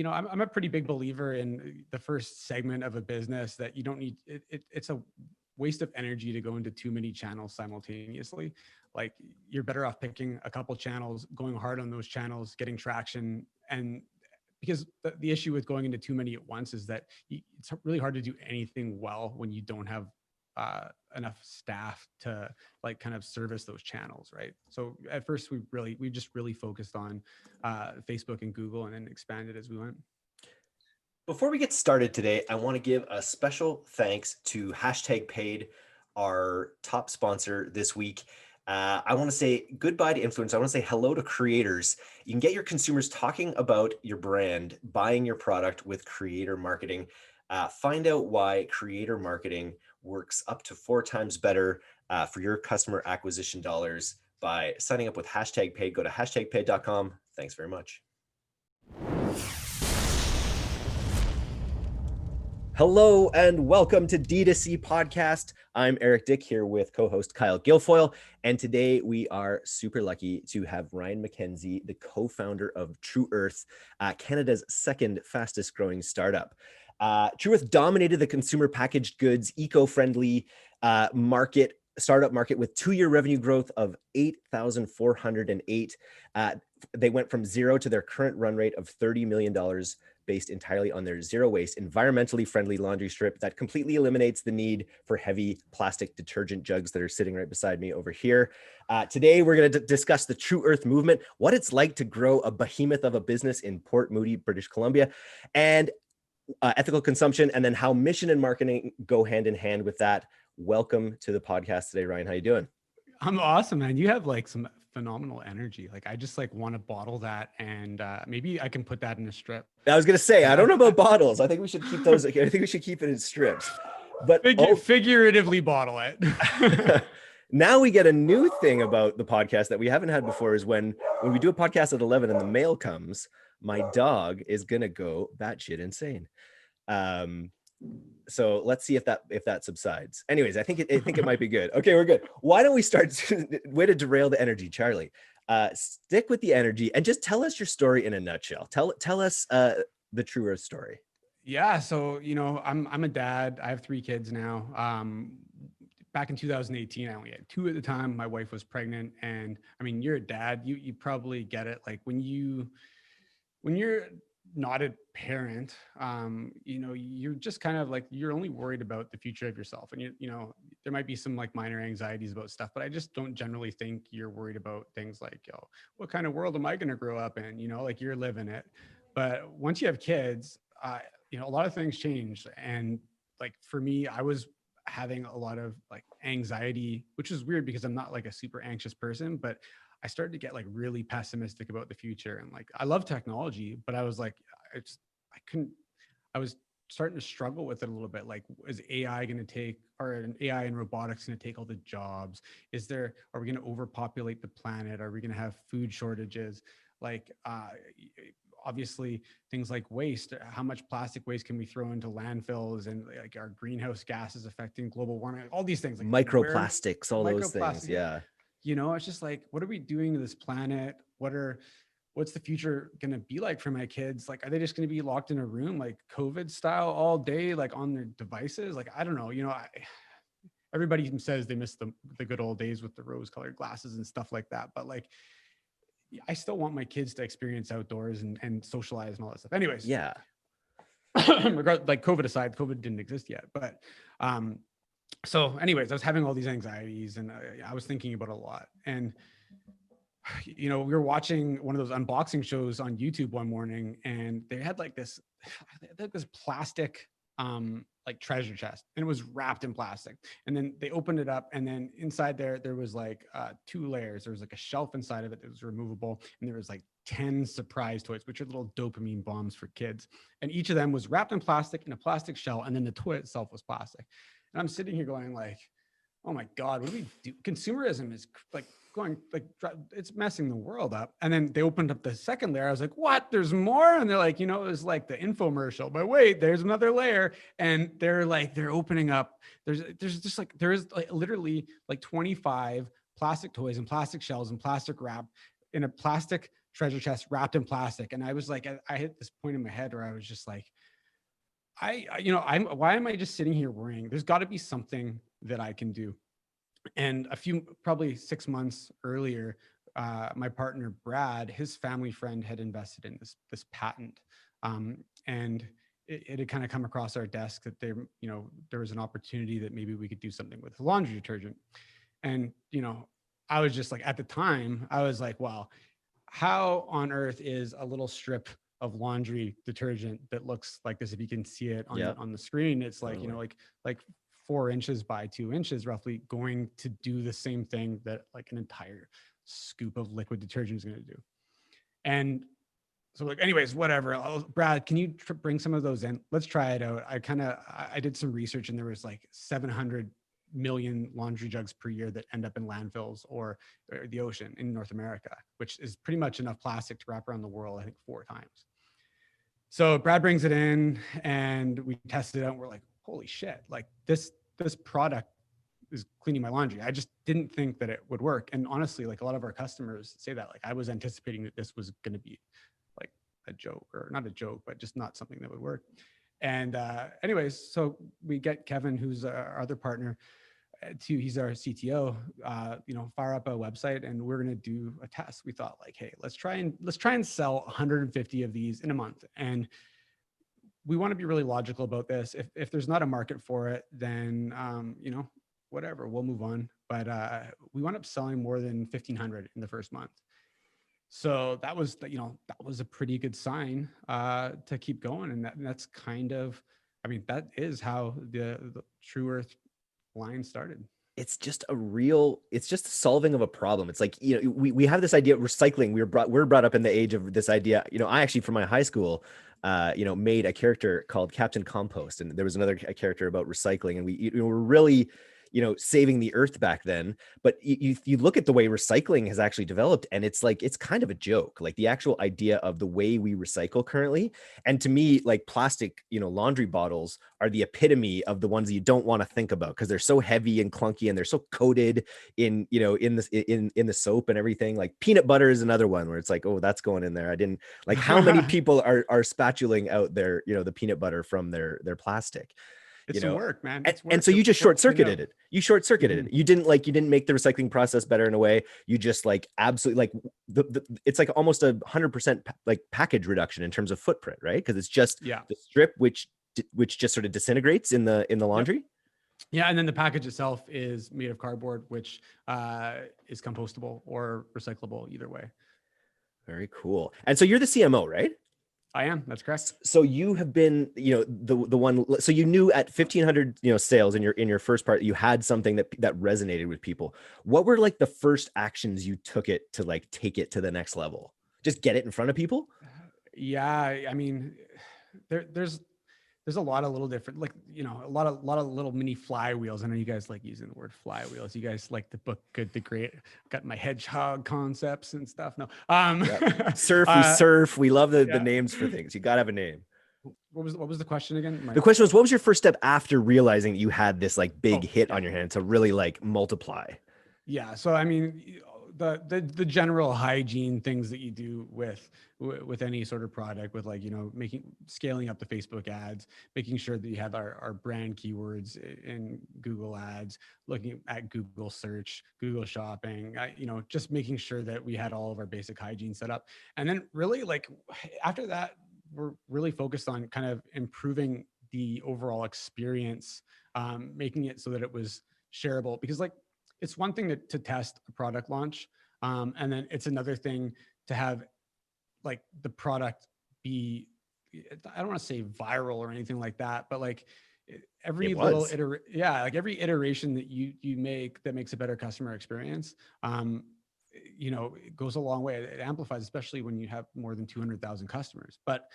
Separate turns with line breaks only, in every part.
I'm a pretty big believer in the first segment of a business that you don't need. It's a waste of energy to go into too many channels simultaneously. Like you're better off picking a couple channels, going hard on those channels, getting traction. And because the issue with going into too many at once is that it's really hard to do anything well when you don't have enough staff to like kind of service those channels, right? So at first we just really focused on Facebook and Google, and then expanded as we went.
Before we get started today, I want to give a special thanks to #paid, our top sponsor this week. I want to say goodbye to influencers. I want to say hello to creators. You can get your consumers talking about your brand, buying your product with creator marketing. Find out why creator marketing works up to 4 times better for your customer acquisition dollars by signing up with #paid. Go to #paid.com. Thanks very much. Hello and welcome to D2C Podcast. I'm Eric Dick here with co-host Kyle Guilfoyle, and today we are super lucky to have Ryan McKenzie, the co-founder of Tru Earth, Canada's second fastest growing startup. Tru Earth dominated the consumer packaged goods, eco-friendly startup market with 2-year revenue growth of 8,408. They went from zero to their current run rate of $30 million based entirely on their zero waste, environmentally friendly laundry strip that completely eliminates the need for heavy plastic detergent jugs that are sitting right beside me over here. Today, we're going to discuss the Tru Earth movement, what it's like to grow a behemoth of a business in Port Moody, British Columbia, and ethical consumption, and then how mission and marketing go hand in hand with that. Welcome to the podcast today, Ryan. How you doing?
I'm awesome, man. You have like some phenomenal energy. Like I just like want to bottle that, and maybe I can put that in a strip.
I was gonna say, I don't know about bottles. I think we should keep those. I think we should keep it in strips, but
figuratively bottle it.
Now we get a new thing about the podcast that we haven't had before is when we do a podcast at 11 and the mail comes, my dog is gonna go batshit insane. So let's see if that subsides. Anyways, I think it might be good. Okay, we're good. Why don't we start? Way to derail the energy, Charlie. Stick with the energy and just tell us your story in a nutshell. Tell us the Tru Earth story.
Yeah, so I'm a dad. I have 3 kids now. Back in 2018, I only had 2 at the time. My wife was pregnant, and I mean, you're a dad. You probably get it. Like when you're not a parent, you're just kind of like, you're only worried about the future of yourself. And there might be some like minor anxieties about stuff, but I just don't generally think you're worried about things like, what kind of world am I going to grow up in? Like you're living it. But once you have kids, a lot of things change. And like, for me, I was having a lot of like anxiety, which is weird because I'm not like a super anxious person, but I started to get like really pessimistic about the future. And like, I love technology, but I was like, I was starting to struggle with it a little bit. Like, is AI going to take, or an AI and robotics going to take all the jobs? Are we going to overpopulate the planet? Are we going to have food shortages? Like, obviously things like waste, how much plastic waste can we throw into landfills, and like our greenhouse gases affecting global warming, all these things, like
microplastics, those things. Yeah.
It's just like, what are we doing to this planet? What's the future going to be like for my kids? Like, are they just going to be locked in a room, like COVID style all day, like on their devices? Like, I don't know, everybody says they miss the good old days with the rose colored glasses and stuff like that. But like, I still want my kids to experience outdoors and socialize and all that stuff. Anyways.
Yeah.
Like COVID aside, COVID didn't exist yet, but, so anyways, I was having all these anxieties, and I was thinking about a lot. And, we were watching one of those unboxing shows on YouTube one morning, and they had like this plastic, like treasure chest, and it was wrapped in plastic. And then they opened it up, and then inside there was like 2 layers. There was like a shelf inside of it that was removable, and there was like 10 surprise toys, which are little dopamine bombs for kids. And each of them was wrapped in plastic in a plastic shell, and then the toy itself was plastic. And I'm sitting here going like, oh my God, what do we do? Consumerism is like going, like, it's messing the world up. And then they opened up the second layer. I was like, what? There's more? And they're like, it was like the infomercial, but wait, there's another layer. And they're opening up. There is literally like 25 plastic toys and plastic shells and plastic wrap in a plastic treasure chest wrapped in plastic. And I was like, I hit this point in my head where I was just like, why am I just sitting here worrying? There's got to be something that I can do. And probably 6 months earlier, my partner Brad, his family friend had invested in this patent, and it had kind of come across our desk that there was an opportunity that maybe we could do something with laundry detergent. And I was just like, at the time, I was like, wow, how on earth is a little strip of laundry detergent that looks like this? If you can see it on the screen, it's like, like 4 inches by 2 inches roughly, going to do the same thing that like an entire scoop of liquid detergent is going to do. And so like, anyways, whatever. Brad, can you bring some of those in? Let's try it out. I did some research, and there was like 700 million laundry jugs per year that end up in landfills or the ocean in North America, which is pretty much enough plastic to wrap around the world, I think 4 times. So Brad brings it in and we tested it out, and we're like, holy shit, like this product is cleaning my laundry. I just didn't think that it would work. And honestly, like a lot of our customers say that, like I was anticipating that this was going to be like a joke, or not a joke, but just not something that would work. And anyways, so we get Kevin, who's our other partner, he's our CTO, fire up a website, and we're going to do a test. We thought like, hey, let's try and sell 150 of these in a month. And we want to be really logical about this. If there's not a market for it, then, whatever, we'll move on. But we wound up selling more than 1,500 in the first month. So that was a pretty good sign to keep going. And that's kind of, that is how the Tru Earth line started.
It's just a solving of a problem. It's like, we have this idea of recycling. We're brought up in the age of this idea. I actually, from my high school, made a character called Captain Compost, and there was another character about recycling, and we were really saving the earth back then. But you look at the way recycling has actually developed, and it's like, it's kind of a joke, like the actual idea of the way we recycle currently. And to me, like plastic, laundry bottles are the epitome of the ones that you don't want to think about, because they're so heavy and clunky, and they're so coated in the soap and everything. Like peanut butter is another one where it's like, oh, that's going in there. I didn't like how many people are spatulaing out their, the peanut butter from their plastic.
It's work, man.
And so you just short-circuited it. You short-circuited it. You didn't make the recycling process better in a way. You just like absolutely like it's like almost 100% like package reduction in terms of footprint, right? Because it's just the strip which just sort of disintegrates in the laundry. Yep.
Yeah, and then the package itself is made of cardboard, which is compostable or recyclable either way.
Very cool. And so you're the CMO, right?
I am. That's correct.
So you have been, the one. So you knew at 1,500, sales in your first part, you had something that resonated with people. What were like the first actions you took it to like take it to the next level? Just get it in front of people?
Yeah, there's a lot of little different, like, a lot of little mini flywheels. I know you guys like using the word flywheels. You guys like the book Good to Great. Got my hedgehog concepts and stuff. No,
surf. We love the names for things. You got to have a name.
What was the question again?
The question was, what was your first step after realizing that you had this like big hit on your hand to really like multiply?
Yeah. So, the general hygiene things that you do with any sort of product, with like, scaling up the Facebook ads, making sure that you have our brand keywords in Google ads, looking at Google search, Google shopping, just making sure that we had all of our basic hygiene set up. And then really like after that, we're really focused on kind of improving the overall experience, making it so that it was shareable, because like, it's one thing to test a product launch. And then it's another thing to have like the product be, I don't want to say viral or anything like that, but like every little every iteration that you make that makes a better customer experience, it goes a long way. It amplifies, especially when you have more than 200,000 customers. But,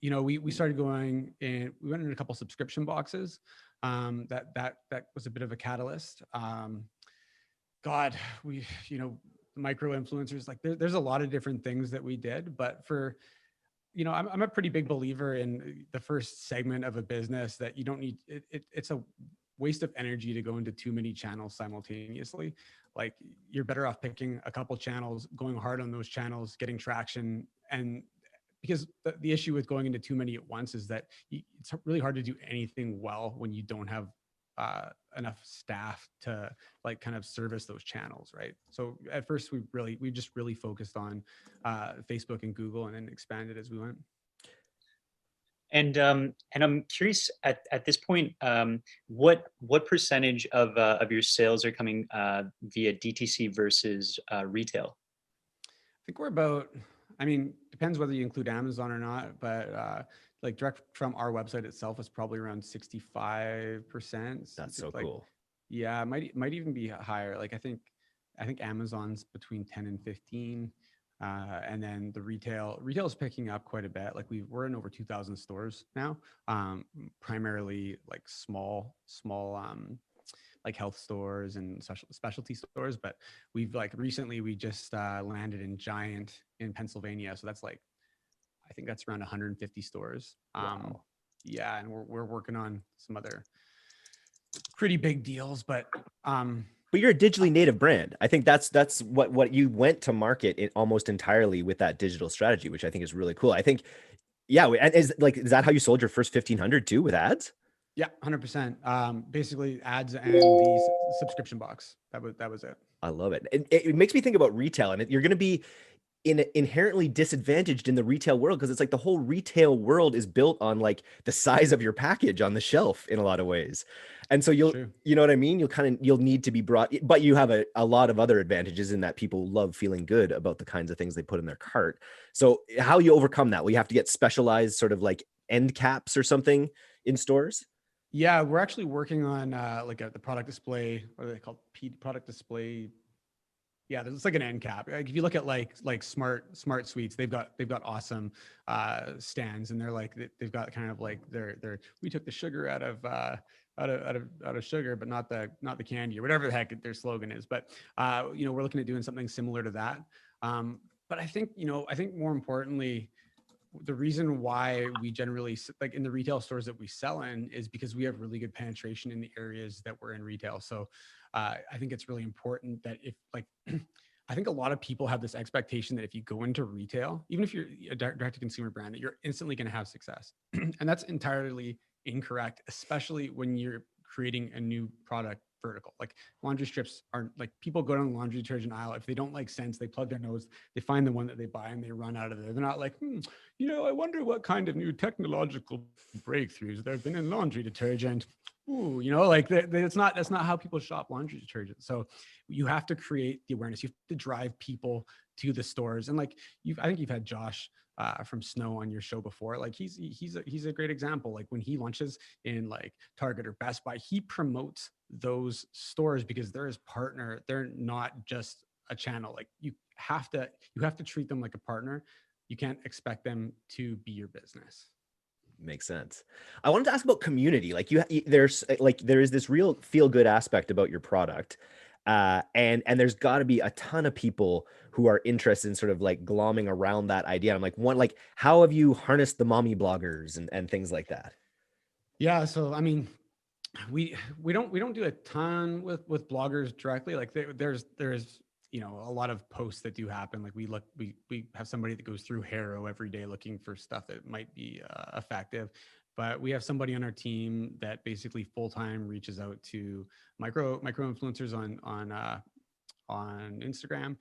we started going and we went in a couple subscription boxes. That was a bit of a catalyst. Micro influencers, like there's a lot of different things that we did, but for, I'm a pretty big believer in the first segment of a business that you don't need, it's a waste of energy to go into too many channels simultaneously. Like you're better off picking a couple channels, going hard on those channels, getting traction. And because the issue with going into too many at once is that it's really hard to do anything well when you don't have enough staff to like kind of service those channels, right? So at first we just really focused on Facebook and Google, and then expanded as we went.
And I'm curious at this point, what percentage of your sales are coming via DTC versus retail?
I think we're about, I mean, depends whether you include Amazon or not, but like direct from our website itself is probably around 65%.
That's so
like,
cool.
Yeah, might even be higher. Like I think Amazon's between 10 and 15. And then the retail is picking up quite a bit. Like we're in over 2,000 stores now, primarily like small, like health stores and specialty stores. But we've like recently we just landed in Giant in Pennsylvania. So that's like, I think that's around 150 stores.
Wow.
Yeah, and we're working on some other pretty big deals, but
you're a digitally native brand. I think that's what you went to market almost entirely with that digital strategy, which I think is really cool. I think, yeah. And is that how you sold your first 1,500 too, with ads?
Yeah, 100%. Basically ads and the subscription box. That was it.
I love it. It makes me think about retail, and you're going to be inherently disadvantaged in the retail world, because it's like the whole retail world is built on like the size of your package on the shelf in a lot of ways. And so you know what I mean? You'll need to be brought, but you have a lot of other advantages in that people love feeling good about the kinds of things they put in their cart. So how you overcome that? Will you have to get specialized sort of like end caps or something in stores?
Yeah, we're actually working on like the product display. What are they called? Product display. Yeah, there's like an end cap. Like if you look at like smart suites, they've got awesome stands, and they're like they've got kind of like we took the sugar out of sugar, but not the candy, or whatever the heck their slogan is. But we're looking at doing something similar to that. But I think more importantly, the reason why we generally, like in the retail stores that we sell in, is because we have really good penetration in the areas that we're in retail. So I think it's really important that if like, I think a lot of people have this expectation that if you go into retail, even if you're a direct to consumer brand, that you're instantly going to have success. And that's entirely incorrect, especially when you're creating a new product vertical. Like laundry strips aren't like, people go down the laundry detergent aisle. If they don't like scents, they plug their nose, they find the one that they buy, and they run out of there. They're not like, I wonder what kind of new technological breakthroughs there have been in laundry detergent. Ooh, that's not how people shop laundry detergent. So you have to create the awareness. You have to drive people to the stores. And like I think you've had Josh from Snow on your show before. Like he's a great example. Like when he launches in like Target or Best Buy, he promotes those stores because they're his partner. They're not just a channel. Like you have to treat them like a partner. You can't expect them to be your business.
Makes sense. I wanted to ask about community. Like there is this real feel good aspect about your product. And there's got to be a ton of people who are interested in sort of like glomming around that idea. I'm like, how have you harnessed the mommy bloggers and things like that?
Yeah. So, I mean, we don't do a ton with bloggers directly. Like there's a lot of posts that do happen. Like we have somebody that goes through Harrow every day looking for stuff that might be effective. But we have somebody on our team that basically full-time reaches out to micro influencers on Instagram,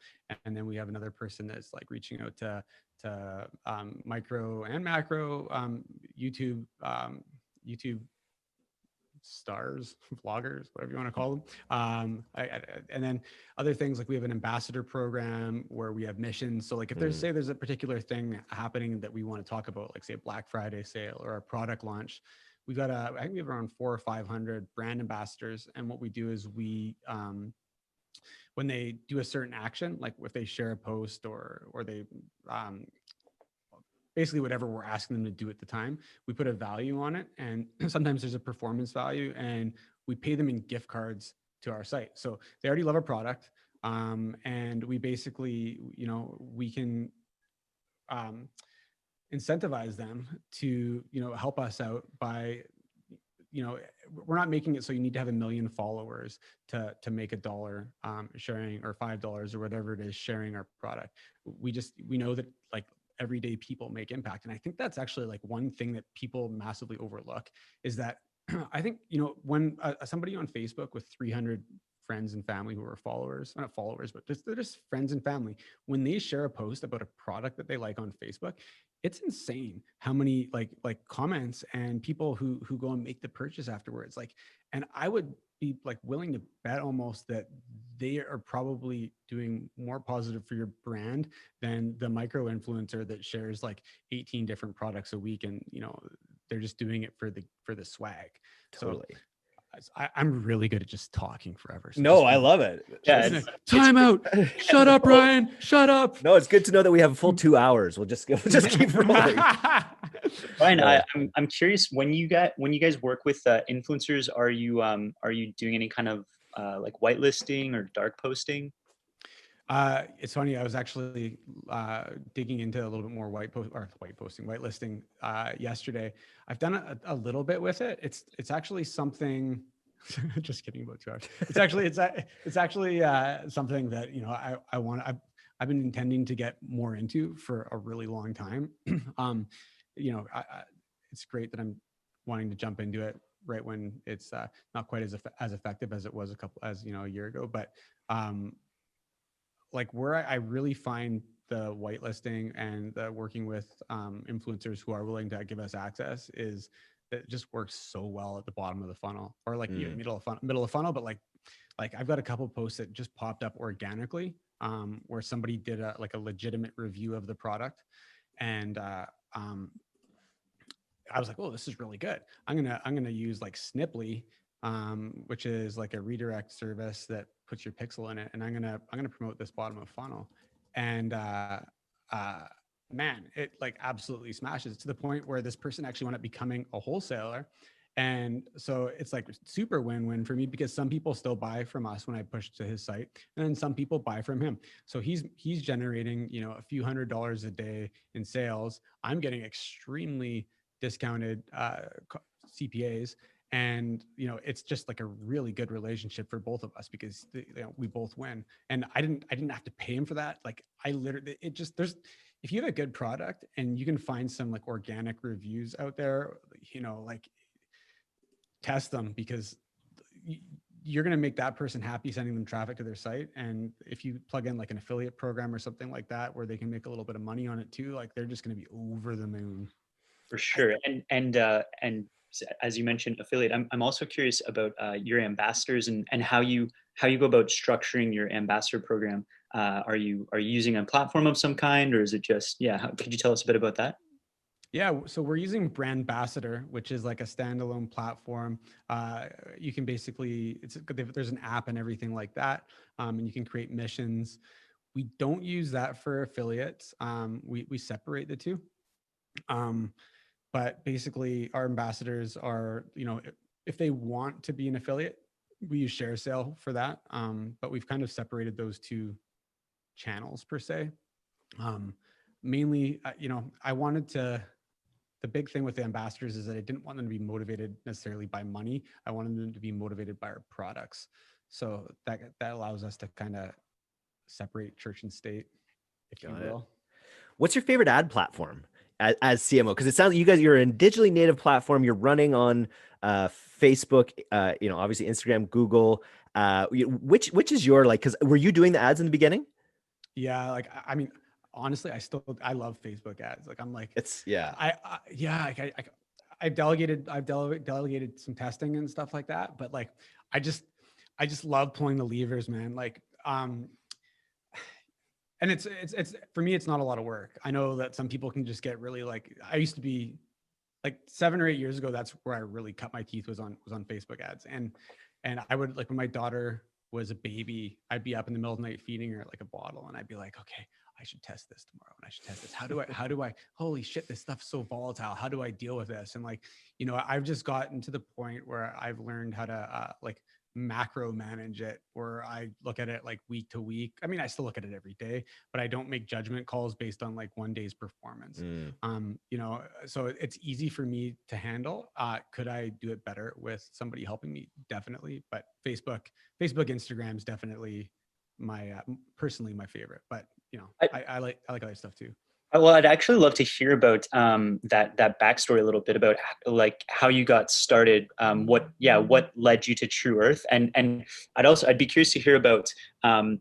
and then we have another person that's like reaching out to micro and macro YouTube stars, vloggers, whatever you want to call them. And then other things, like we have an ambassador program where we have missions. So like if there's a particular thing happening that we want to talk about, like say a Black Friday sale or a product launch, I think we have around 400 or 500 brand ambassadors. And what we do is we, when they do a certain action, like if they share a post or they, basically whatever we're asking them to do at the time, we put a value on it. And sometimes there's a performance value, and we pay them in gift cards to our site. So they already love our product. And we basically, we can incentivize them to, help us out by, we're not making it so you need to have 1 million followers to make $1 sharing, or $5 or whatever it is sharing our product. We know that like everyday people make impact. And I think that's actually like one thing that people massively overlook is that I think, when somebody on Facebook with 300 friends and family who are followers, not followers, but they're just friends and family, when they share a post about a product that they like on Facebook, it's insane how many like comments and people who go and make the purchase afterwards. Like, and I would be like willing to bet almost that they are probably doing more positive for your brand than the micro influencer that shares like 18 different products a week, and they're just doing it for the swag.
Totally.
So I'm really good at just talking forever. So
No, I love it.
Yeah,
time out. Shut up, Ryan. Shut up.
No, it's good to know that we have a full 2 hours. We'll just keep rolling.
Ryan, I'm curious, when you guys work with influencers, are you doing any kind of like whitelisting or dark posting?
It's funny. I was actually digging into a little bit more whitelisting yesterday. I've done a little bit with it. It's actually something. Just kidding about 2 hours. It's actually something that I've been intending to get more into for a really long time. It's great that I'm wanting to jump into it right when it's not quite as effective as it was a year ago, but. Like where I really find the whitelisting and the working with influencers who are willing to give us access is that it just works so well at the bottom of the funnel, or like middle of funnel. But like I've got a couple posts that just popped up organically where somebody did a legitimate review of the product, and I was like, oh, this is really good. I'm gonna use like Sniply, which is like a redirect service that puts your pixel in it, and I'm gonna promote this bottom of funnel, and man, it like absolutely smashes to the point where this person actually wound up becoming a wholesaler. And so it's like super win-win for me, because some people still buy from us when I push to his site, and then some people buy from him. So he's generating a few $100s a day in sales. I'm getting extremely discounted CPAs, and it's just like a really good relationship for both of us, because we both win. And I didn't have to pay him for that. Like if you have a good product and you can find some like organic reviews out there, like test them, because you're going to make that person happy sending them traffic to their site. And if you plug in like an affiliate program or something like that where they can make a little bit of money on it too, like they're just going to be over the moon.
For sure. And as you mentioned, affiliate, I'm also curious about your ambassadors and how you go about structuring your ambassador program. Are you using a platform of some kind, or is it just, could you tell us a bit about that?
Yeah, so we're using Brand Ambassador, which is like a standalone platform. You can basically, there's an app and everything like that, and you can create missions. We don't use that for affiliates. We separate the two. But basically, our ambassadors are, if they want to be an affiliate, we use Share Sale for that. But we've kind of separated those two channels per se. Mainly, I wanted to. The big thing with the ambassadors is that I didn't want them to be motivated necessarily by money. I wanted them to be motivated by our products. So that allows us to kind of separate church and state, if you will.
What's your favorite ad platform as CMO? Because it sounds like you're a digitally native platform. You're running on Facebook, obviously Instagram, Google. Which is your because were you doing the ads in the beginning?
Yeah, I mean, honestly, I love Facebook ads. Like I'm like,
it's
I've delegated some testing and stuff like that, but like I just love pulling the levers, man. Like and it's for me, it's not a lot of work. I know that some people can just get really like, I used to be like 7 or 8 years ago, that's where I really cut my teeth was on Facebook ads. And I would, like, when my daughter was a baby, I'd be up in the middle of the night feeding her like a bottle, and I'd be like, okay, I should test this tomorrow, and I should test this. How do I, holy shit, this stuff's so volatile. How do I deal with this? And like, I've just gotten to the point where I've learned how to like macro manage it, where I look at it like week to week. I mean, I still look at it every day, but I don't make judgment calls based on like one day's performance. You know, so it's easy for me to handle. Could I do it better with somebody helping me? Definitely. But Facebook, Instagram is definitely my personally my favorite. But you know, I like other stuff too.
Well, I'd actually love to hear about that backstory a little bit about like how you got started. What led you to Tru Earth, and I'd be curious to hear about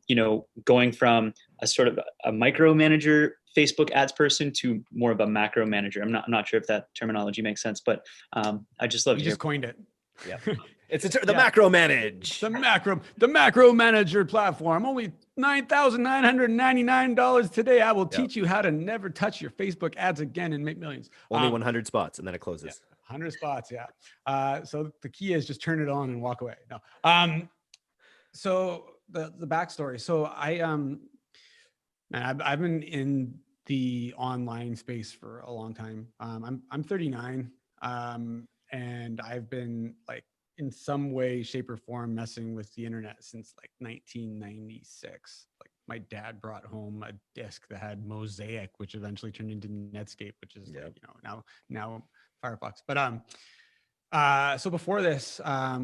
you know, going from a sort of a micromanager Facebook ads person to more of a macro manager. I'm not sure if that terminology makes sense, but I just love to hear.
Just coined it.
Yeah. It's the macro manage.
The macro manager platform. Only $9,999 today. I will teach you how to never touch your Facebook ads again and make millions.
Only 100 spots, and then it closes.
100 spots. Yeah. So the key is just turn it on and walk away. No. So the backstory. So I've been in the online space for a long time. I'm 39. And I've been like in some way, shape, or form messing with the internet since like 1996. Like my dad brought home a disc that had Mosaic, which eventually turned into Netscape, which is like, you know, now Firefox. But so before this, I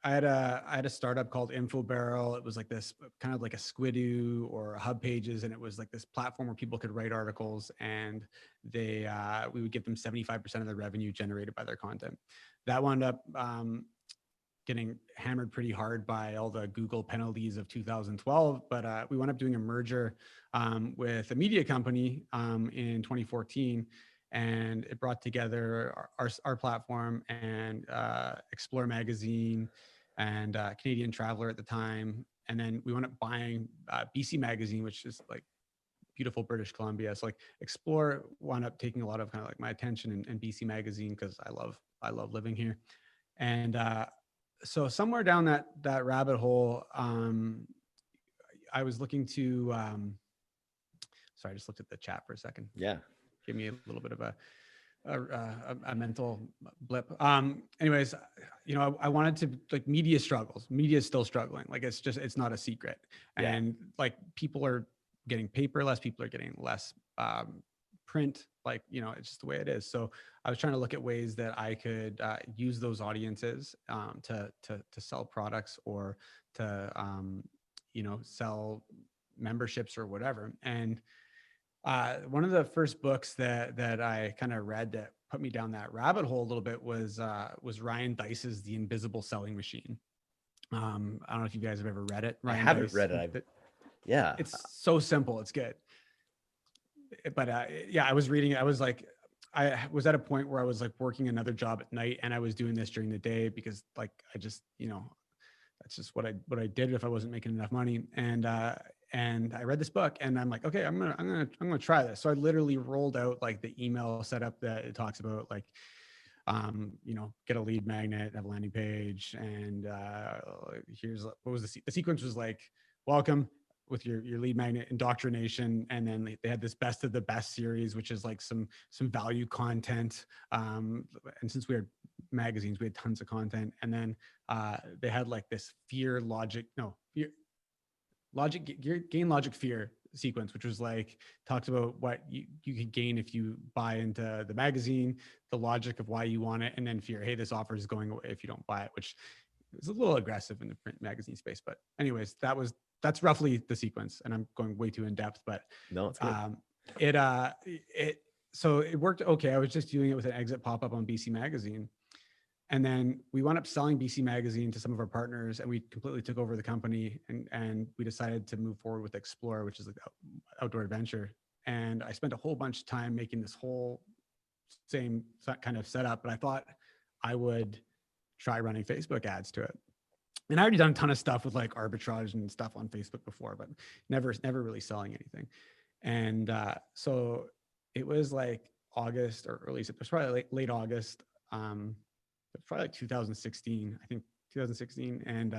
had a startup called InfoBarrel. It was like this kind of like a Squidoo or a Hub Pages, and it was like this platform where people could write articles, and we would give them 75% of the revenue generated by their content. That wound up getting hammered pretty hard by all the Google penalties of 2012, but we wound up doing a merger with a media company in 2014. And it brought together our platform and Explore Magazine and Canadian Traveler at the time. And then we wound up buying BC Magazine, which is like beautiful British Columbia. So like Explore wound up taking a lot of kind of like my attention, and BC Magazine, because I love living here. And so somewhere down that rabbit hole, I was looking to, sorry, I just looked at the chat for a second.
Yeah.
Give me a little bit of a mental blip. Anyways, you know, I wanted to, like, media struggles. Media is still struggling. Like, it's not a secret.
Yeah.
And like, people are getting paperless, people are getting less print. Like, you know, it's just the way it is. So I was trying to look at ways that I could use those audiences to sell products, or to you know, sell memberships or whatever. And one of the first books that I kind of read that put me down that rabbit hole a little bit was Ryan Deiss's The Invisible Selling Machine. I don't know if you guys have ever read it.
I haven't read it. Yeah.
It's so simple. It's good. But yeah, I was reading it. I was like, I was at a point where I was like working another job at night, and I was doing this during the day because, like, I just, you know, that's just what I did if I wasn't making enough money. And I read this book, and I'm like, okay, I'm gonna try this. So I literally rolled out like the email setup that it talks about, like, you know, get a lead magnet, have a landing page, and here's what was the sequence was like, welcome with your lead magnet, indoctrination, and then they had this best of the best series, which is like some value content. And since we had magazines, we had tons of content. And then they had like this gain logic fear sequence, which was like, talks about what you could gain if you buy into the magazine, the logic of why you want it, and then fear, hey, this offer is going away if you don't buy it, which is a little aggressive in the print magazine space. But anyways, that's roughly the sequence, and I'm going way too in depth, but
no, it's good.
So it worked okay. I was just doing it with an exit pop-up on BC Magazine. And then we wound up selling BC Magazine to some of our partners, and we completely took over the company, and we decided to move forward with Explore, which is like outdoor adventure. And I spent a whole bunch of time making this whole same kind of setup, but I thought I would try running Facebook ads to it. And I already done a ton of stuff with like arbitrage and stuff on Facebook before, but never really selling anything. And so it was like August or early September, probably late August, probably like 2016, I think 2016. And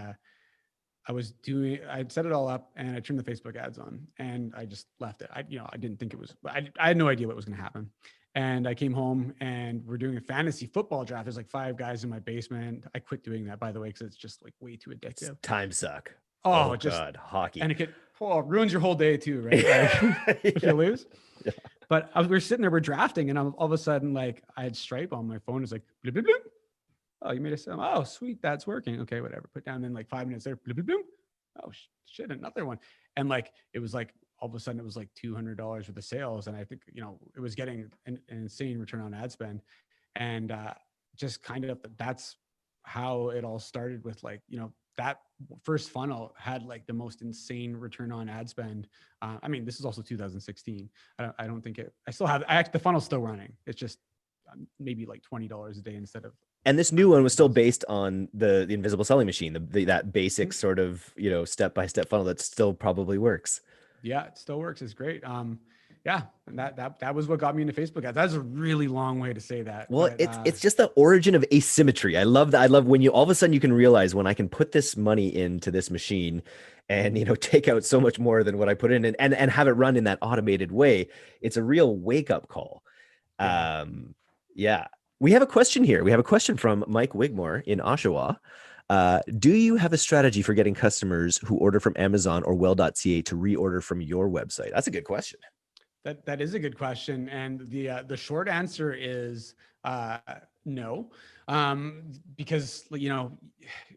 I'd set it all up, and I turned the Facebook ads on, and I just left it. I didn't think it was, I had no idea what was going to happen. And I came home and we're doing a fantasy football draft. There's like 5 guys in my basement. I quit doing that, by the way, because it's just like way too
It's
addictive.
time suck.
Oh,
God, hockey.
and it ruins your whole day too, right? Like if you lose.
Yeah.
But we're sitting there, we're drafting, and all of a sudden, like I had Stripe on my phone. It's like, blip, blip, blip. Oh, you made a sound. Oh, sweet, that's working. Okay, whatever. Put down. Then like 5 minutes there, blip, blip, blip. Oh shit, another one. And like it was like all of a sudden it was like $200 worth of sales, and I think it was getting an insane return on ad spend, and just kind of that's how it all started with like that first funnel had like the most insane return on ad spend. I mean, this is also 2016. I don't think it. I still have. The funnel's still running. It's just maybe like $20 a day instead of.
And this new one was still based on the invisible selling machine, that basic sort of step-by-step funnel that still probably works.
Yeah, it still works. It's great. Yeah, and that was what got me into Facebook ads. That's a really long way to say that.
Well,
but,
it's just the origin of asymmetry. I love that. I love when you all of a sudden you can realize when I can put this money into this machine and take out so much more than what I put in and have it run in that automated way. It's a real wake-up call. Yeah. We have a question here. We have a question from Mike Wigmore in Oshawa. Do you have a strategy for getting customers who order from Amazon or well.ca to reorder from your website? That's a good question.
That is a good question, and the short answer is no, because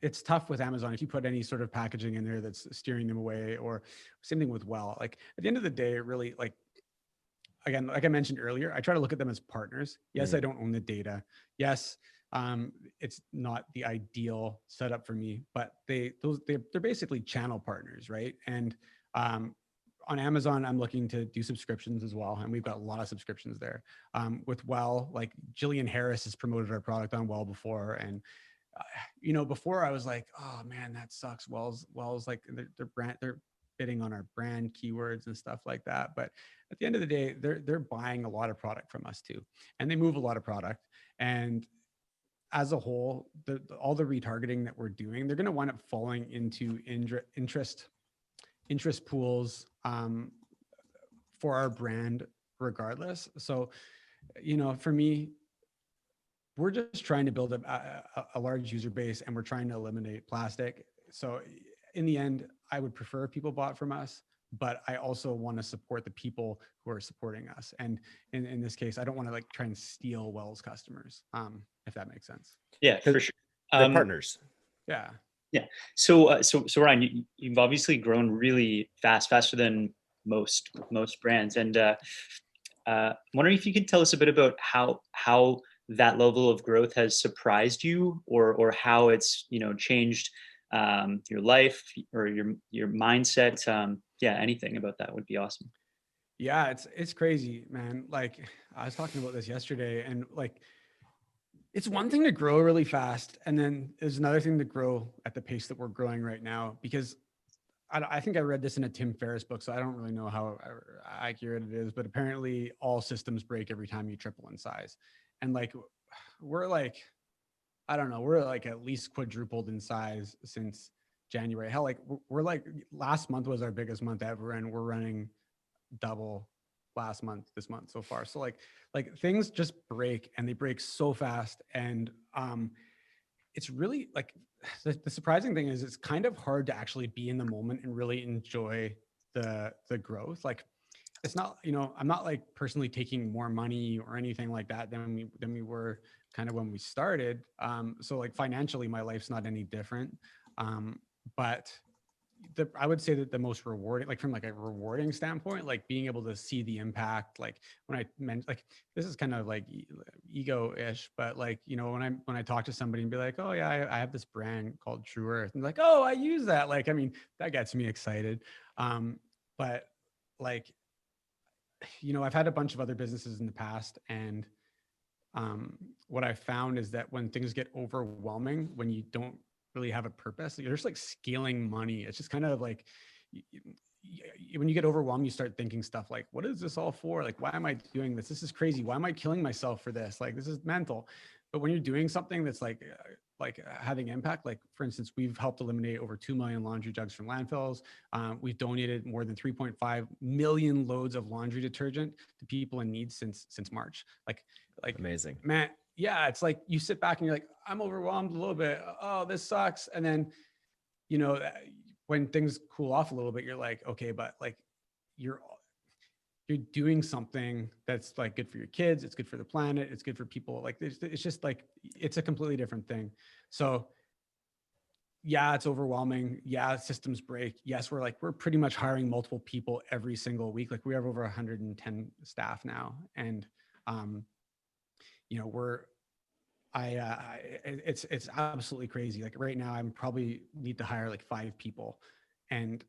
it's tough with Amazon if you put any sort of packaging in there that's steering them away, or same thing with Well. Like at the end of the day, it really again, like I mentioned earlier, I try to look at them as partners. Yes, I don't own the data. Yes, it's not the ideal setup for me, but they're basically channel partners, right? And on Amazon, I'm looking to do subscriptions as well, and we've got a lot of subscriptions there. With Well, like Jillian Harris has promoted our product on Well before, and before I was like, oh man, that sucks. Well's like they're bidding on our brand keywords and stuff like that. But at the end of the day, they're buying a lot of product from us too, and they move a lot of product. And as a whole, all the retargeting that we're doing, they're going to wind up falling into interest pools for our brand regardless. So, for me, we're just trying to build a large user base, and we're trying to eliminate plastic. So in the end, I would prefer people bought from us, but I also want to support the people who are supporting us. And in this case, I don't want to like try and steal Wells customers, if that makes sense.
Yeah, for sure.
They're partners.
Yeah.
Yeah. So Ryan, you've obviously grown really faster than most brands, and I'm wondering if you could tell us a bit about how that level of growth has surprised you, or how it's changed your life or your mindset. Anything about that would be awesome.
Yeah, it's crazy, man. Like I was talking about this yesterday, and like it's one thing to grow really fast, and then there's another thing to grow at the pace that we're growing right now. Because I think I read this in a Tim Ferriss book, so I don't really know how accurate it is, but apparently all systems break every time you triple in size. And like we're like, I don't know, we're like at least quadrupled in size since January. Hell, like we're like last month was our biggest month ever, and we're running double this month so far. So like things just break, and they break so fast. And it's really like the surprising thing is it's kind of hard to actually be in the moment and really enjoy the growth. Like it's not, I'm not like personally taking more money or anything like that than we were kind of when we started. So like financially, my life's not any different. But I would say that the most rewarding, like from like a rewarding standpoint, like being able to see the impact, like when I meant like, this is kind of like ego-ish, but like, when I talk to somebody and be like, oh yeah, I have this brand called Tru Earth, and like, oh, I use that. Like, I mean, that gets me excited. But like, I've had a bunch of other businesses in the past, and what I found is that when things get overwhelming, when you don't really have a purpose, you're just like scaling money. It's just kind of like when you get overwhelmed, you start thinking stuff like, what is this all for? Like, why am I doing this? This is crazy. Why am I killing myself for this? Like, this is mental. But when you're doing something that's like like having impact. Like for instance, we've helped eliminate over 2 million laundry jugs from landfills. We've donated more than 3.5 million loads of laundry detergent to people in need since March. Like
Amazing.
man, yeah, it's like you sit back and you're like, I'm overwhelmed a little bit. Oh, this sucks. And then, you know, when things cool off a little bit, you're like, okay, but like you're doing something that's like good for your kids. It's good for the planet. It's good for people. Like it's just like, it's a completely different thing. So yeah, it's overwhelming. Yeah, systems break. Yes, we're pretty much hiring multiple people every single week. Like we have over 110 staff now. And, you know, it's absolutely crazy. Like right now, I'm probably need to hire like 5 people. And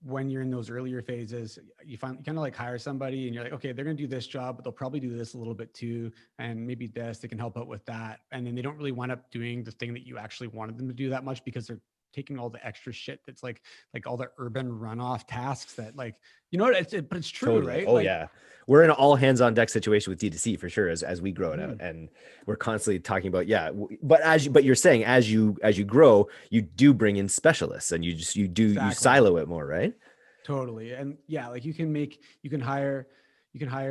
when you're in those earlier phases, you kind of like hire somebody and you're like, okay, they're going to do this job, but they'll probably do this a little bit too. And maybe they can help out with that. And then they don't really wind up doing the thing that you actually wanted them to do that much because they're taking all the extra shit that's like all the urban runoff tasks that like, you know what, but it's true,
Totally.
right?
Oh
like,
yeah. We're in an all hands on deck situation with D2C for sure as we grow it out.
Mhm.
And we're constantly talking about, but you're saying as you grow, you do bring in specialists and you
Exactly.
silo it more, right?
Totally. And yeah, like you can hire,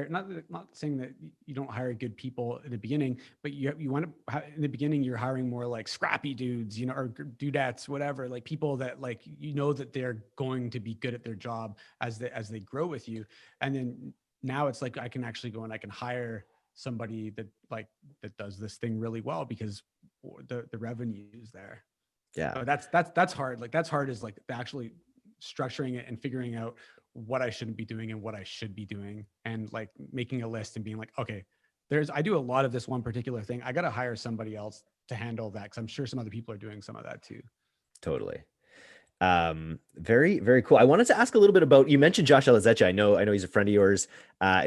not saying that you don't hire good people in the beginning, but you want to, in the beginning, you're hiring more like scrappy dudes, you know, or dudettes, whatever, like people that like, you know, that they're going to be good at their job as they grow with you. And then now it's like, I can actually go and I can hire somebody that does this thing really well because the revenue is there.
Yeah.
So that's hard. Like that's hard is like actually structuring it and figuring out what I shouldn't be doing and what I should be doing and like making a list and being like, okay, I do a lot of this one particular thing. I got to hire somebody else to handle that because I'm sure some other people are doing some of that too.
Totally. Very, very cool. I wanted to ask a little bit about, you mentioned Josh Elizecha. I know he's a friend of yours. And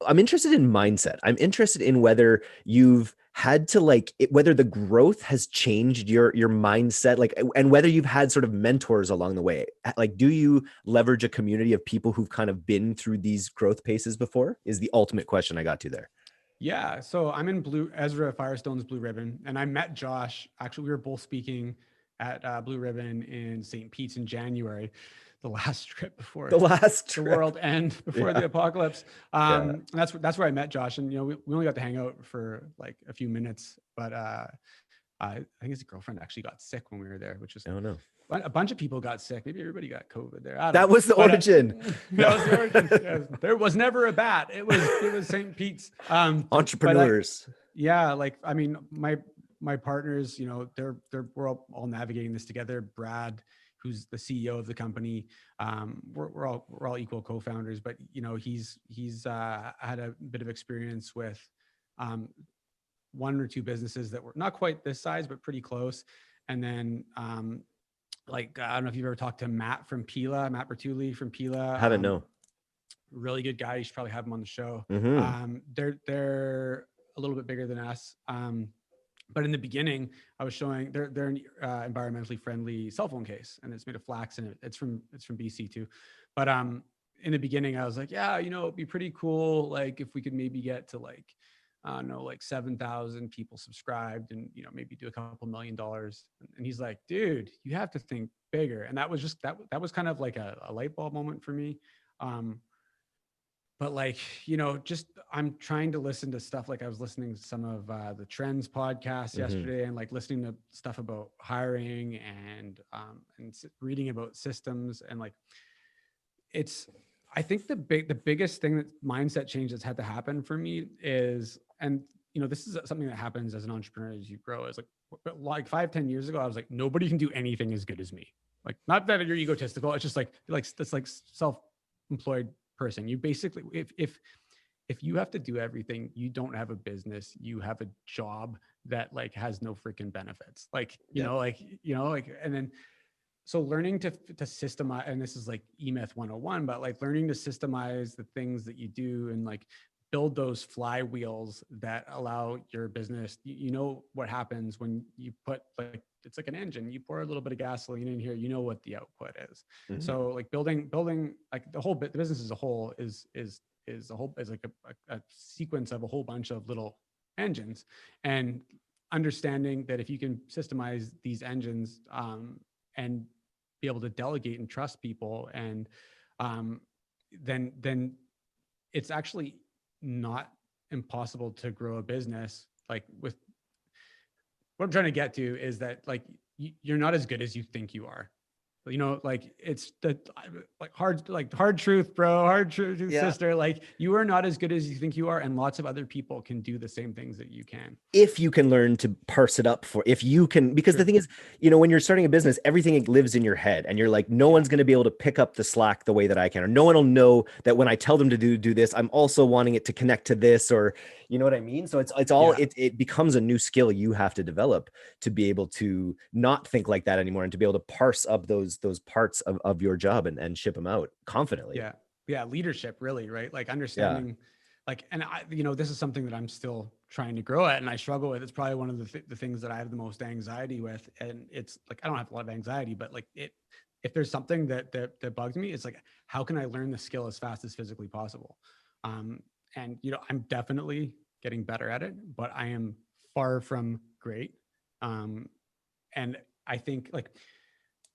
I'm interested in mindset. I'm interested in whether you've had to whether the growth has changed your mindset, and whether you've had sort of mentors along the way. Like, do you leverage a community of people who've kind of been through these growth paces before? Is the ultimate question I got to there.
Yeah. So I'm in Ezra Firestone's Blue Ribbon, and I met Josh. Actually, we were both speaking at Blue Ribbon in St. Pete's in January, the last trip before the world end, before the apocalypse. That's where I met Josh, and you know we only got to hang out for like a few minutes, but I think his girlfriend actually got sick when we were there, which is a bunch of people got sick. Maybe everybody got COVID there.
That was the origin.
That was the origin. Yeah, there was never a bat. It was St. Pete's.
Entrepreneurs.
Yeah, like I mean, my partners, you know, we're all navigating this together. Brad, who's the CEO of the company, we're all equal co-founders, but you know, he's had a bit of experience with one or two businesses that were not quite this size, but pretty close. And then like I don't know if you've ever talked to Matt Bertulli from Pila.
Haven't, no.
Really good guy. You should probably have him on the show.
Mm-hmm.
They're a little bit bigger than us. But in the beginning, I was showing they're an environmentally friendly cell phone case, and it's made of flax, and it's from BC too. But in the beginning, I was like, yeah, you know, it'd be pretty cool, like if we could maybe get to like, I don't know, like 7,000 people subscribed, and you know, maybe do a couple $1 million. And he's like, dude, you have to think bigger. And that was just that was kind of like a light bulb moment for me. But like, you know, just I'm trying to listen to stuff. Like I was listening to some of the Trends podcast yesterday, and like listening to stuff about hiring and reading about systems, and like I think the biggest thing that mindset change that's had to happen for me is, and you know, this is something that happens as an entrepreneur as you grow, is like 5-10 years ago, I was like, nobody can do anything as good as me. Like, not that you're egotistical. It's just like that's like self-employed person. You basically, if you have to do everything, you don't have a business, you have a job that like has no freaking benefits. Like, you know, and then, so learning to systemize, and this is like eMyth 101, but like learning to systemize the things that you do and like build those flywheels that allow your business, you know, what happens when you put like, it's like an engine, you pour a little bit of gasoline in here, you know what the output is. Mm-hmm. So like building like the business as a whole is like a sequence of a whole bunch of little engines, and understanding that if you can systemize these engines and be able to delegate and trust people, and then it's actually not impossible to grow a business. Like, with what I'm trying to get to is that, like, you're not as good as you think you are. You know, like, it's the hard truth, bro, hard truth,
Yeah.
sister. Like, you are not as good as you think you are, and lots of other people can do the same things that you can.
If you can learn to parse it up if you can, because the thing is, when you're starting a business, everything lives in your head, and you're like, no one's going to be able to pick up the slack the way that I can, or no one will know that when I tell them to do this, I'm also wanting it to connect to this, or you know what I mean? So it's all, it becomes a new skill you have to develop to be able to not think like that anymore, and to be able to parse up those parts of your job and ship them out confidently.
Yeah. Leadership, really, right? Like, understanding, like, and this is something that I'm still trying to grow at, and I struggle with. It's probably one of the things that I have the most anxiety with. And it's like, I don't have a lot of anxiety, but like, if there's something that bugs me, it's like, how can I learn the skill as fast as physically possible? And I'm definitely getting better at it, but I am far from great. And I think, like,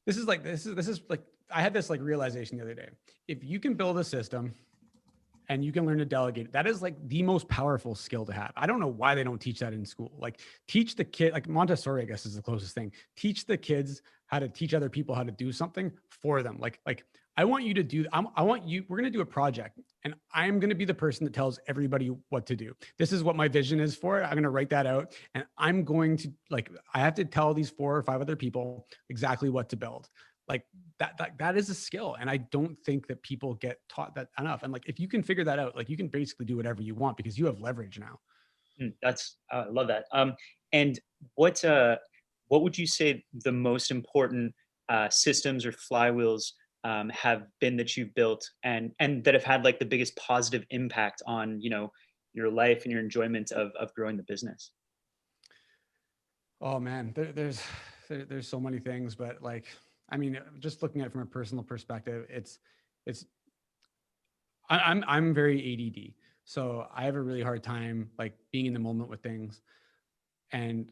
this is like I had this, like, realization the other day. If you can build a system and you can learn to delegate, that is, like, the most powerful skill to have. I don't know why they don't teach that in school. Like, teach the kid, like Montessori, I guess, is the closest thing. Teach the kids how to teach other people how to do something for them. Like I want you to do, we're going to do a project, and I'm going to be the person that tells everybody what to do. This is what my vision is for it. I'm going to write that out, and I'm going to, like, I have to tell these 4 or 5 other people exactly what to build. Like, that is a skill. And I don't think that people get taught that enough. And, like, if you can figure that out, like, you can basically do whatever you want because you have leverage now.
That's I love that. And what would you say the most important systems or flywheels have been that you've built, and that have had, like, the biggest positive impact on your life and your enjoyment of growing the business?
Oh man, there's so many things, but, like, I mean, just looking at it from a personal perspective, it's I'm very ADD, so I have a really hard time, like, being in the moment with things, and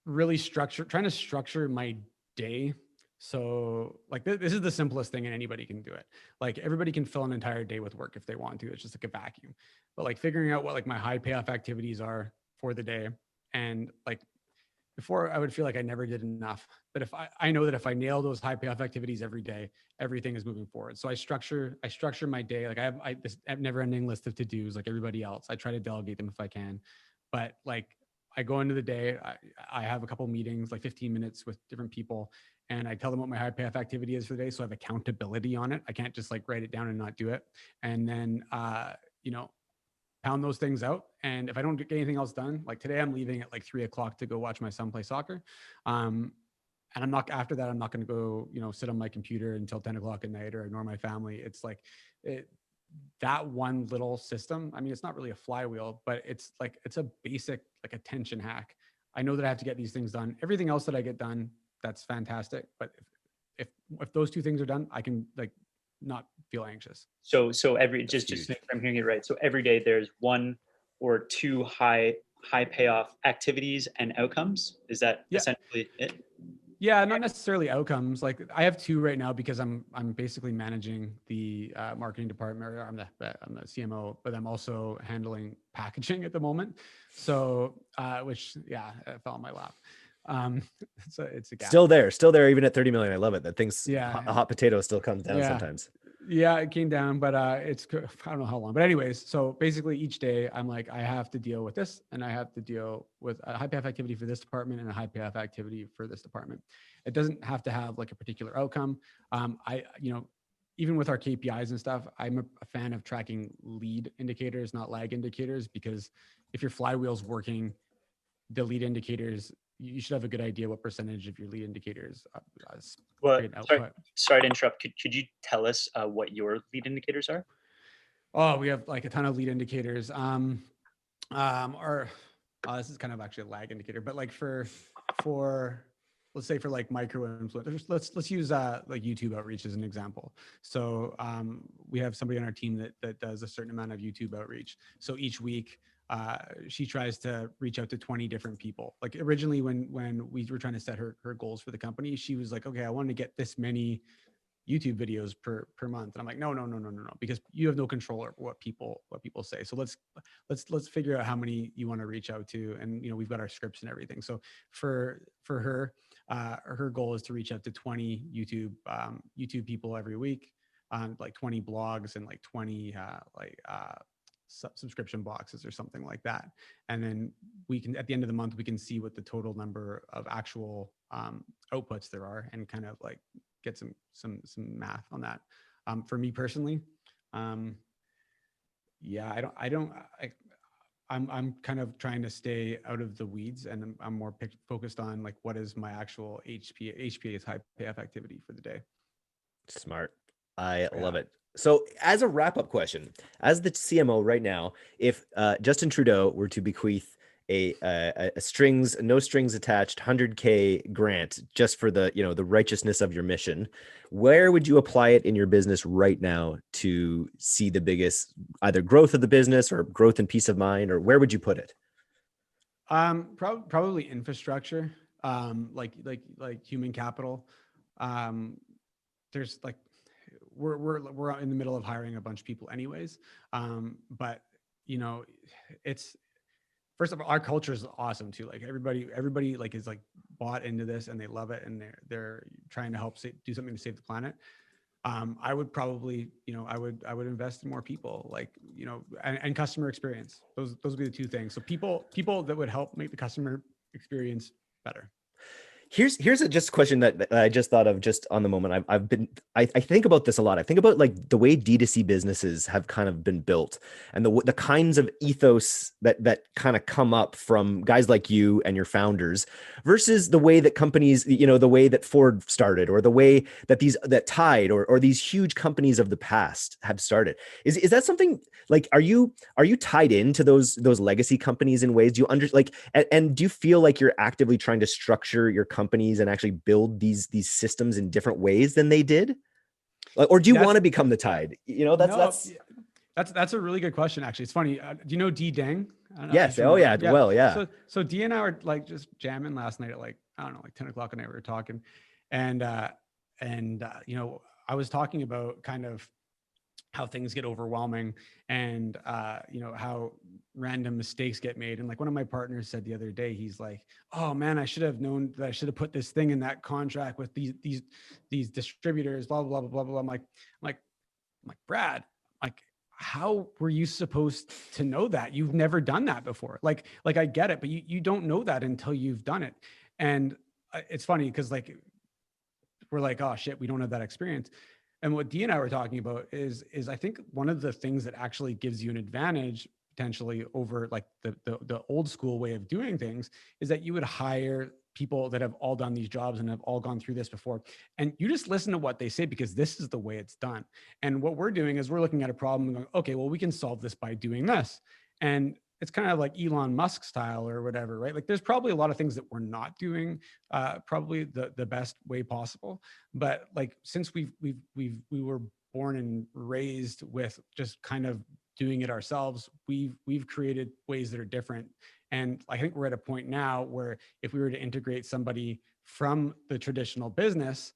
really trying to structure my day. So, like, this is the simplest thing, and anybody can do it. Like, everybody can fill an entire day with work if they want to. It's just like a vacuum. But, like, figuring out what, like, my high payoff activities are for the day, and, like, before, I would feel like I never did enough. But if I know that if I nail those high payoff activities every day, everything is moving forward. So I structure my day. Like, I have this never ending list of to-dos like everybody else. I try to delegate them if I can. But, like, I go into the day, I have a couple meetings, like 15 minutes with different people, and I tell them what my high payoff activity is for the day. So I have accountability on it. I can't just, like, write it down and not do it. And then, pound those things out. And if I don't get anything else done, like today, I'm leaving at like 3 o'clock to go watch my son play soccer. And I'm not, after that, I'm not going to go, sit on my computer until 10 o'clock at night or ignore my family. It's like that one little system. I mean, it's not really a flywheel, but it's a basic, like, attention hack. I know that I have to get these things done. Everything else that I get done, that's fantastic. But if those 2 things are done, I can, like, not feel anxious.
So just to make sure I'm hearing it right. So every day there's 1 or 2 high payoff activities and outcomes. Is that essentially it?
Yeah, not necessarily outcomes. Like, I have 2 right now because I'm basically managing the marketing department. Or I'm the CMO, but I'm also handling packaging at the moment. So, which it fell on my lap. So it's a gap.
Still there, even at 30 million. I love it. That thing's a hot potato still comes down sometimes.
Yeah, it came down, but I don't know how long. But anyways, so basically each day I'm like, I have to deal with this, and I have to deal with a high payoff activity for this department and a high payoff activity for this department. It doesn't have to have, like, a particular outcome. Even with our KPIs and stuff, I'm a fan of tracking lead indicators, not lag indicators, because if your flywheel's working, the lead indicators, you should have a good idea what percentage of your lead indicators create output.
Sorry to interrupt. Could you tell us what your lead indicators are?
Oh, we have, like, a ton of lead indicators. This is kind of actually a lag indicator, but, like, for let's say for, like, micro influencers, let's use like YouTube outreach as an example. So we have somebody on our team that does a certain amount of YouTube outreach. So each week she tries to reach out to 20 different people. Like originally when we were trying to set her goals for the company, she was like, okay, I want to get this many YouTube videos per month. And I'm like, no, because you have no control over what people say. So let's figure out how many you want to reach out to. And, you know, we've got our scripts and everything. So for her, her goal is to reach out to 20 YouTube people every week, like 20 blogs and like 20 subscription boxes or something like that. And then we can, at the end of the month, we can see what the total number of actual outputs there are, and kind of like get some math on that. For me personally, yeah, I'm kind of trying to stay out of the weeds, and I'm more focused on like, what is my actual HPA is high payoff activity for the day.
Smart. I love it. So as a wrap-up question, as the CMO right now, if Justin Trudeau were to bequeath a no strings attached 100K grant just for the, you know, the righteousness of your mission, where would you apply it in your business right now to see the biggest either growth of the business or growth and peace of mind, or where would you put it?
Probably infrastructure, like human capital. There's like, we're in the middle of hiring a bunch of people anyways. But you know, it's, first of all, our culture is awesome too. Like everybody like is like bought into this and they love it, and they're trying to help do something to save the planet. I would probably, you know, I would invest in more people, like, you know, and customer experience. Those would be the two things. So people that would help make the customer experience better.
Here's just a question that I just thought of just on the moment. I think about this a lot. I think about like the way D2C businesses have kind of been built, and the kinds of ethos that kind of come up from guys like you and your founders versus the way that companies, you know, the way that Ford started, or the way that that Tide or these huge companies of the past have started. Is that something like, are you tied into those legacy companies in ways? Do you and do you feel like you're actively trying to structure your companies and actually build these systems in different ways than they did? Or do you want to become the Tide? You know,
that's a really good question. Actually, it's funny. Do you know D Dang?
Yes. Oh yeah. Well, yeah.
So D and I were like just jamming last night at like, I don't know, like 10 o'clock at night. We were talking, and you know, I was talking about kind of how things get overwhelming, and you know, how random mistakes get made. And like one of my partners said the other day, he's like, oh man, I should have known that I should have put this thing in that contract with these distributors, blah blah blah blah blah. I'm like Brad, like, how were you supposed to know that? You've never done that before. Like I get it, but you don't know that until you've done it. And it's funny because like we're like, oh shit, we don't have that experience. And what Dee and I were talking about is I think one of the things that actually gives you an advantage potentially over like the old school way of doing things is that you would hire people that have all done these jobs and have all gone through this before. And you just listen to what they say, because this is the way it's done. And what we're doing is we're looking at a problem and going, okay, well, we can solve this by doing this. And it's kind of like Elon Musk style or whatever, right? Like there's probably a lot of things that we're not doing probably the best way possible. But like, since we were born and raised with just kind of doing it ourselves, we've created ways that are different. And I think we're at a point now where if we were to integrate somebody from the traditional business,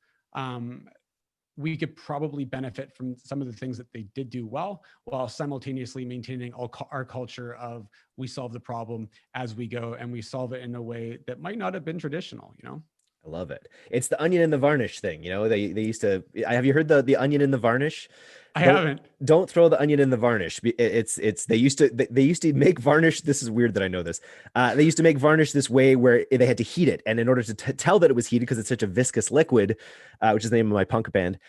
we could probably benefit from some of the things that they did do well, while simultaneously maintaining our culture of we solve the problem as we go, and we solve it in a way that might not have been traditional, you know?
I love it. It's the onion and the varnish thing. You know, they used to, have you heard the onion and the varnish?
I haven't.
Don't throw the onion in the varnish. They used to make varnish. This is weird that I know this. They used to make varnish this way where they had to heat it. And in order to tell that it was heated, because it's such a viscous liquid, which is the name of my punk band,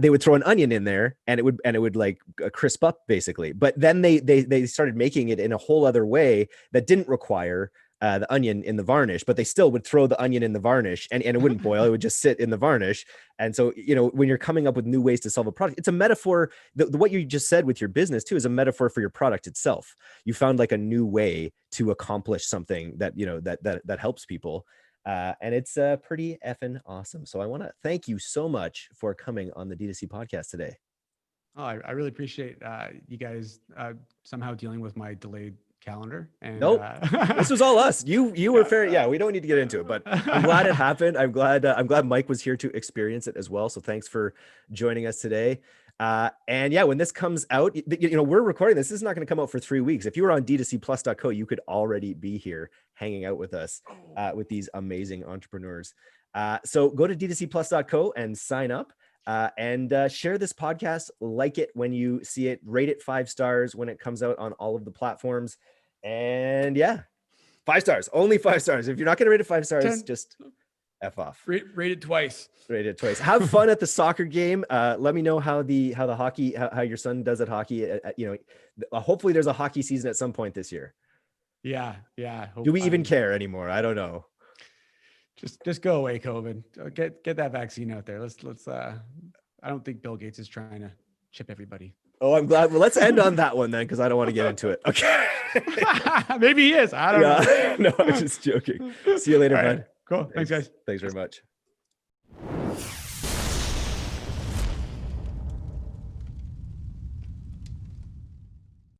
they would throw an onion in there and it would like crisp up basically. But then they started making it in a whole other way that didn't require the onion in the varnish, but they still would throw the onion in the varnish and it wouldn't boil. It would just sit in the varnish. And so, you know, when you're coming up with new ways to solve a product, it's a metaphor. What you just said with your business too is a metaphor for your product itself. You found like a new way to accomplish something that, you know, that helps people. And it's pretty effing awesome. So I want to thank you so much for coming on the D2C podcast today.
Oh, I really appreciate you guys somehow dealing with my delayed calendar. And
Nope. This was all us. You were fair. Yeah, we don't need to get into it, but I'm glad it happened. I'm glad Mike was here to experience it as well. So thanks for joining us today. And yeah, when this comes out, we're recording this. This is not going to come out for 3 weeks. If you were on d2cplus.co, you could already be here hanging out with us, with these amazing entrepreneurs. So go to d2cplus.co and sign up. And share this podcast, like it when you see it, rate it 5 stars when it comes out on all of the platforms. And yeah, 5 stars, only 5 stars. If you're not going to rate it 5 stars,
10.
just F off.
Rate it twice.
Rate it twice. Have fun at the soccer game. Let me know how the hockey, how your son does at hockey. Hopefully there's a hockey season at some point this year.
Yeah.
Do we even care anymore? I don't know.
Just go away, COVID. Get that vaccine out there. Let's I don't think Bill Gates is trying to chip everybody.
Oh, I'm glad. Well, let's end on that one then, because I don't want to get into it. Okay.
Maybe he is. I don't know.
No, I'm just joking. See you later, bud.
Cool. Thanks, guys.
Thanks very much.